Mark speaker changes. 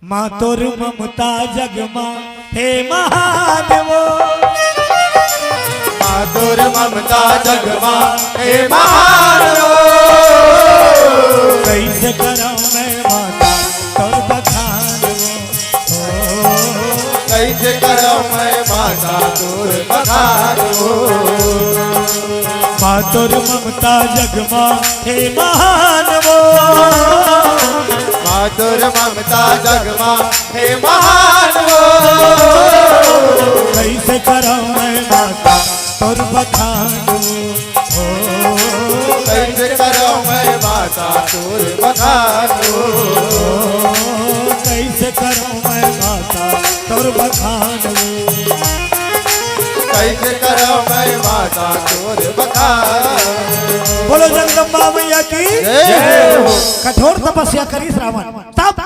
Speaker 1: माँ तोर ममता जगमा हे महान वो,
Speaker 2: माँ तोर ममता जगमा हे महान वो।
Speaker 1: कैसे कराऊं मैं माता तोर बखान वो,
Speaker 2: कैसे कराऊं मैं माता तोर बखान वो।
Speaker 1: माँ तोर ममता जगमा हे महान वो,
Speaker 2: माँ तोर ममता जगमा हे महान वो।
Speaker 1: कैसे कराऊं मैं माता तोर बखान वो,
Speaker 2: कैसे कराऊं मैं माता तोर बखान वो।
Speaker 1: कैसे कराऊं मैं माता तोर बखान वो।
Speaker 2: कैसे कराऊं मैं माता तोर बखान।
Speaker 1: बोलो जगदम्बा मैया की
Speaker 2: जय हो।
Speaker 1: कठोर तपस्या करी श्रावण तब